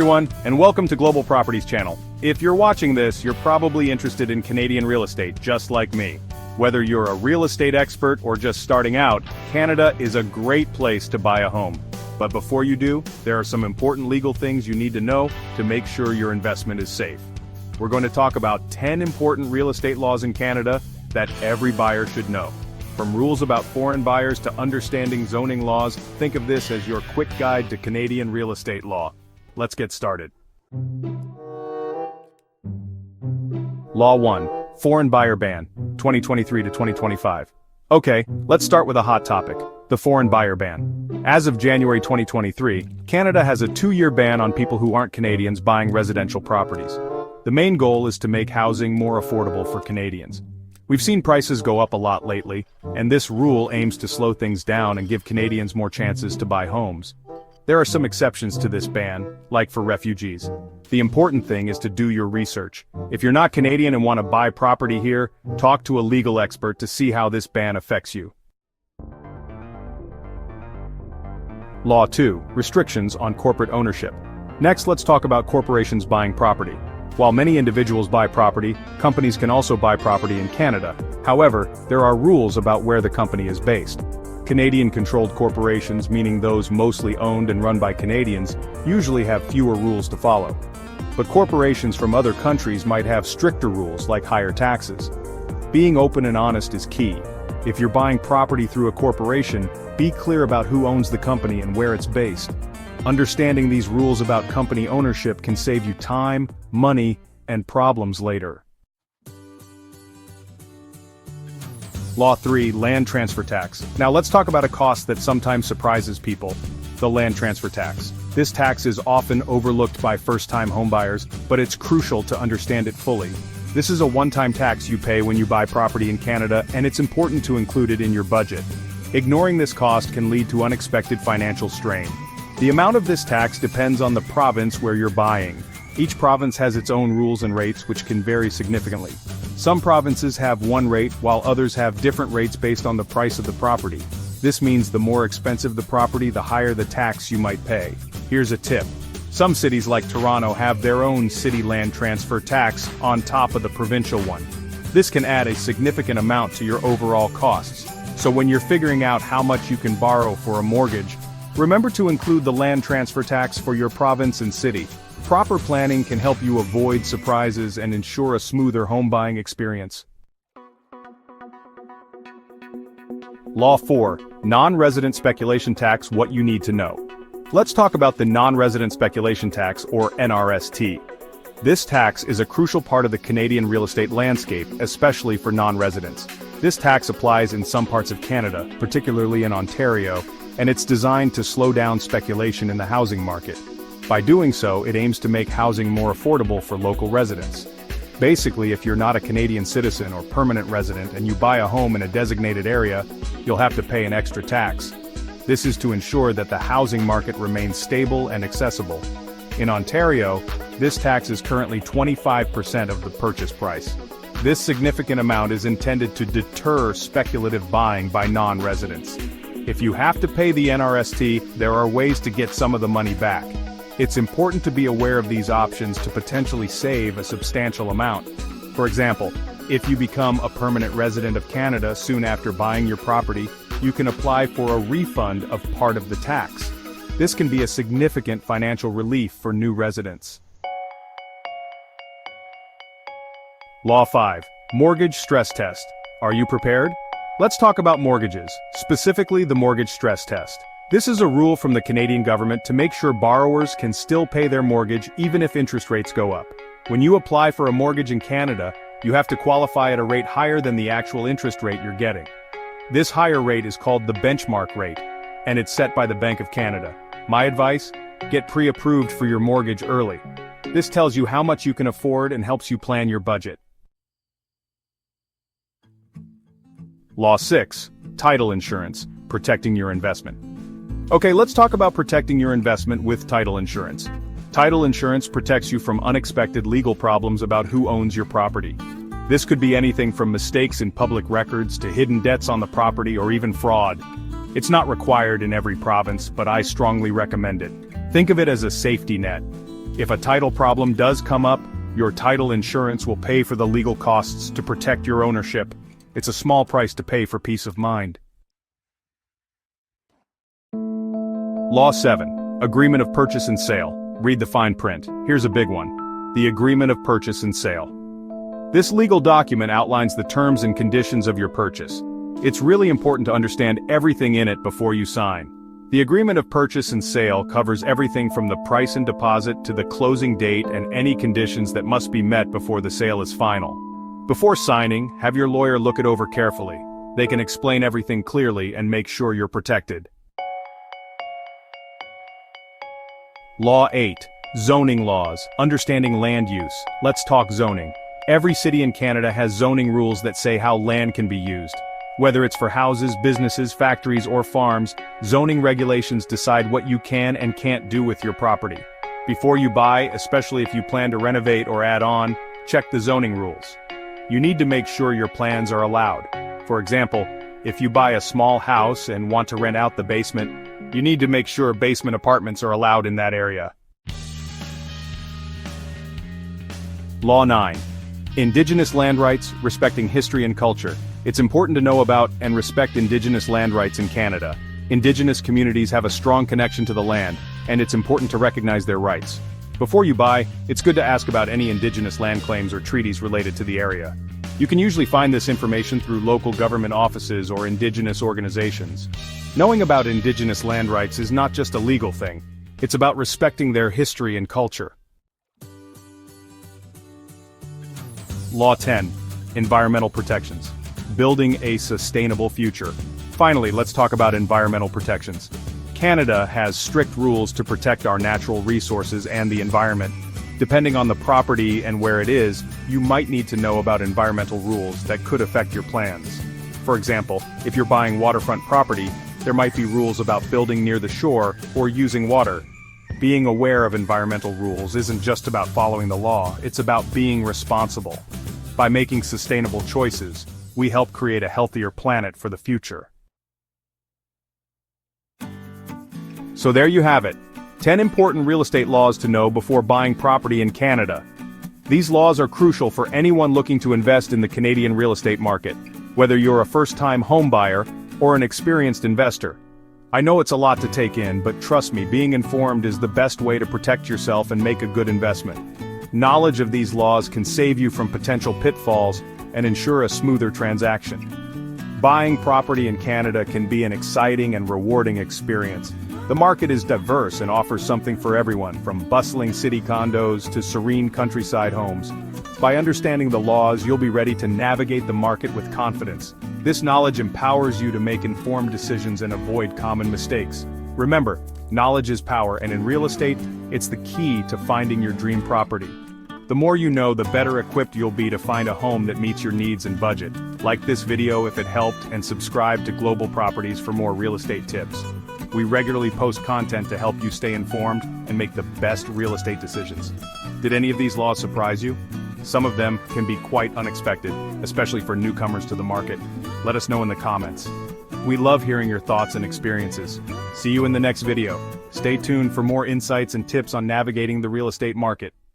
everyone, and welcome to Global Properties Channel. If you're watching this, you're probably interested in Canadian real estate, just like me. Whether you're a real estate expert or just starting out, Canada is a great place to buy a home. But before you do, there are some important legal things you need to know to make sure your investment is safe. We're going to talk about 10 important real estate laws in Canada that every buyer should know. From rules about foreign buyers to understanding zoning laws, think of this as your quick guide to Canadian real estate law. Let's get started. Law 1. Foreign Buyer Ban, 2023 to 2025. Okay, let's start with a hot topic, the Foreign Buyer Ban. As of January 2023, Canada has a 2-year ban on people who aren't Canadians buying residential properties. The main goal is to make housing more affordable for Canadians. We've seen prices go up a lot lately, and this rule aims to slow things down and give Canadians more chances to buy homes. There are some exceptions to this ban, like for refugees. The important thing is to do your research. If you're not Canadian and want to buy property here, talk to a legal expert to see how this ban affects you. Law 2. Restrictions on corporate ownership. Next, let's talk about corporations buying property. While many individuals buy property, companies can also buy property in Canada. However, there are rules about where the company is based. Canadian-controlled corporations, meaning those mostly owned and run by Canadians, usually have fewer rules to follow. But corporations from other countries might have stricter rules like higher taxes. Being open and honest is key. If you're buying property through a corporation, be clear about who owns the company and where it's based. Understanding these rules about company ownership can save you time, money, and problems later. Law 3. Land Transfer Tax. Now let's talk about a cost that sometimes surprises people, the land transfer tax. This tax is often overlooked by first-time homebuyers, but it's crucial to understand it fully. This is a one-time tax you pay when you buy property in Canada, and it's important to include it in your budget. Ignoring this cost can lead to unexpected financial strain. The amount of this tax depends on the province where you're buying. Each province has its own rules and rates, which can vary significantly. Some provinces have one rate, while others have different rates based on the price of the property. This means the more expensive the property, the higher the tax you might pay. Here's a tip. Some cities like Toronto have their own city land transfer tax on top of the provincial one. This can add a significant amount to your overall costs. So when you're figuring out how much you can borrow for a mortgage, remember to include the land transfer tax for your province and city. Proper planning can help you avoid surprises and ensure a smoother home buying experience. Law 4. Non-resident speculation tax. What you need to know. Let's talk about the non-resident speculation tax, or NRST. This tax is a crucial part of the Canadian real estate landscape, especially for non-residents. This tax applies in some parts of Canada, particularly in Ontario, and it's designed to slow down speculation in the housing market. By doing so, it aims to make housing more affordable for local residents. Basically, if you're not a Canadian citizen or permanent resident and you buy a home in a designated area, you'll have to pay an extra tax. This is to ensure that the housing market remains stable and accessible. In Ontario, this tax is currently 25% of the purchase price. This significant amount is intended to deter speculative buying by non-residents. If you have to pay the NRST, there are ways to get some of the money back. It's important to be aware of these options to potentially save a substantial amount. For example, if you become a permanent resident of Canada soon after buying your property, you can apply for a refund of part of the tax. This can be a significant financial relief for new residents. Law 5. Mortgage Stress Test. Are you prepared? Let's talk about mortgages, specifically the mortgage stress test. This is a rule from the Canadian government to make sure borrowers can still pay their mortgage even if interest rates go up. When you apply for a mortgage in Canada, you have to qualify at a rate higher than the actual interest rate you're getting. This higher rate is called the benchmark rate, and it's set by the Bank of Canada. My advice? Get pre-approved for your mortgage early. This tells you how much you can afford and helps you plan your budget. Law 6. Title insurance, protecting your investment. Okay, let's talk about protecting your investment with title insurance. Title insurance protects you from unexpected legal problems about who owns your property. This could be anything from mistakes in public records to hidden debts on the property or even fraud. It's not required in every province, but I strongly recommend it. Think of it as a safety net. If a title problem does come up, your title insurance will pay for the legal costs to protect your ownership. It's a small price to pay for peace of mind. Law 7. Agreement of Purchase and Sale. Read the fine print. Here's a big one. The Agreement of Purchase and Sale. This legal document outlines the terms and conditions of your purchase. It's really important to understand everything in it before you sign. The Agreement of Purchase and Sale covers everything from the price and deposit to the closing date and any conditions that must be met before the sale is final. Before signing, have your lawyer look it over carefully. They can explain everything clearly and make sure you're protected. Law 8. Zoning laws. Understanding land use. Let's talk zoning. Every city in Canada has zoning rules that say how land can be used. Whether it's for houses, businesses, factories, or farms, zoning regulations decide what you can and can't do with your property. Before you buy, especially if you plan to renovate or add on, check the zoning rules. You need to make sure your plans are allowed. For example, if you buy a small house and want to rent out the basement, you need to make sure basement apartments are allowed in that area. Law 9. Indigenous land rights, respecting history and culture. It's important to know about and respect Indigenous land rights in Canada. Indigenous communities have a strong connection to the land, and it's important to recognize their rights. Before you buy, it's good to ask about any Indigenous land claims or treaties related to the area. You can usually find this information through local government offices or Indigenous organizations. Knowing about Indigenous land rights is not just a legal thing, it's about respecting their history and culture. Law 10. Environmental protections. Building a sustainable future. Finally, let's talk about environmental protections. Canada has strict rules to protect our natural resources and the environment. Depending on the property and where it is, you might need to know about environmental rules that could affect your plans. For example, if you're buying waterfront property, there might be rules about building near the shore or using water. Being aware of environmental rules isn't just about following the law, it's about being responsible. By making sustainable choices, we help create a healthier planet for the future. So there you have it. 10 important real estate laws to know before buying property in Canada. These laws are crucial for anyone looking to invest in the Canadian real estate market, whether you're a first-time home buyer or an experienced investor. I know it's a lot to take in, but trust me, being informed is the best way to protect yourself and make a good investment. Knowledge of these laws can save you from potential pitfalls and ensure a smoother transaction. Buying property in Canada can be an exciting and rewarding experience. The market is diverse and offers something for everyone, from bustling city condos to serene countryside homes. By understanding the laws, you'll be ready to navigate the market with confidence. This knowledge empowers you to make informed decisions and avoid common mistakes. Remember, knowledge is power, and in real estate, it's the key to finding your dream property. The more you know, the better equipped you'll be to find a home that meets your needs and budget. Like this video if it helped, and subscribe to Global Properties for more real estate tips. We regularly post content to help you stay informed and make the best real estate decisions. Did any of these laws surprise you? Some of them can be quite unexpected, especially for newcomers to the market. Let us know in the comments. We love hearing your thoughts and experiences. See you in the next video. Stay tuned for more insights and tips on navigating the real estate market.